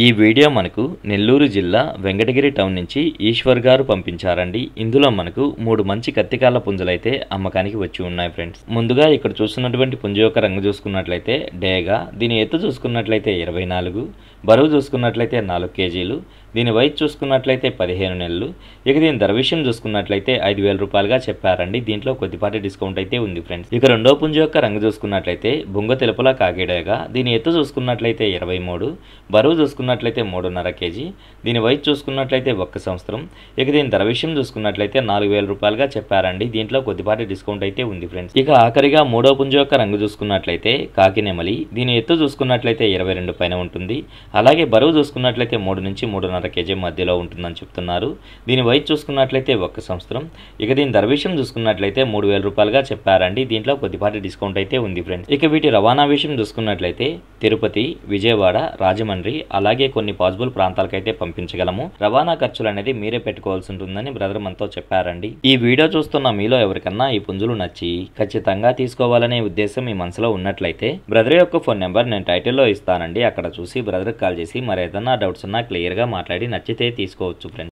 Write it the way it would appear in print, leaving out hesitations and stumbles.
ఈ వీడియో మనకు నెల్లూరు జిల్లా వెంకటగిరి టౌన్ నుంచి ఈశ్వర్ గారు పంపించారండి. ఇందులో మనకు 3 మంచి కత్తికాల పుంజులైతే అమ్మకానికి వచ్చి ఉన్నాయి ఫ్రెండ్స్. ముందుగా ఇక్కడ చూస్తున్నటువంటి పుంజ యొక్క రంగు చూసుకున్నట్లయితే డేగా, దీని ఎత్తు చూసుకున్నట్లయితే 24, బరువు చూసుకున్నట్లయితే 4 కేజీలు, దీని వయసు చూసుకున్నట్లయితే 15 నెలలు. ఇక దీని ధర విషయం చూసుకున్నట్లయితే 5,000 రూపాయలుగా చెప్పారండి. దీంట్లో కొద్దిపాటి డిస్కౌంట్ అయితే ఉంది ఫ్రెండ్స్. ఇక రెండో పుంజ యొక్క రంగు చూసుకున్నట్లయితే బొంగ తెలుపులా కాకిడేగా, దీని ఎత్తు చూసుకున్నట్లయితే 23, బరువు చూసుకున్నట్లయితే 3.5 కేజీ, దీని వయసు చూసుకున్నట్లయితే 1 సంవత్సరం. ఇక దీని ధర విషయం చూసుకున్నట్లయితే 4,000 రూపాయలుగా చెప్పారండి. దీంట్లో కొద్దిపాటి డిస్కౌంట్ అయితే ఉంది ఫ్రెండ్స్. ఇక ఆఖరిగా మూడో పుంజ యొక్క రంగు చూసుకున్నట్లయితే కాకినెమలి, దీని ఎత్తు చూసుకున్నట్లయితే 22 పైన ఉంటుంది. అలాగే బరువు చూసుకున్నట్లయితే 3 నుంచి 3.5 కేజీ మధ్యలో ఉంటుందని చెప్తున్నారు. దీని వయసు చూసుకున్నట్లయితే 1 సంవత్సరం. ఇక దీని ధర విషయం చూసుకున్నట్లయితే 3,000 రూపాయలుగా చెప్పారండి. దీంట్లో కొద్దిపాటి డిస్కౌంట్ అయితే ఉంది ఫ్రెండ్స్. ఇక వీటి రవాణా విషయం చూసుకున్నట్లయితే తిరుపతి, విజయవాడ, రాజమండ్రి అలాగే కొన్ని పాసిబుల్ ప్రాంతాలకైతే పంపించగలము. రవాణా ఖర్చులు అనేది మీరే పెట్టుకోవాల్సి ఉంటుందని బ్రదర్ మనతో చెప్పారండి. ఈ వీడియో చూస్తున్న మీలో ఎవరికన్నా ఈ పుంజులు నచ్చి ఖచ్చితంగా తీసుకోవాలనే ఉద్దేశం మీ మనసులో ఉన్నట్లయితే బ్రదర్ యొక్క ఫోన్ నెంబర్ నేను టైటిల్లో ఇస్తానండి. అక్కడ చూసి బ్రదర్కి కాల్ చేసి మరి ఏదన్నా డౌట్స్ ఉన్నా క్లియర్గా మాట్లాడి నచ్చితే తీసుకోవచ్చు ఫ్రెండ్స్.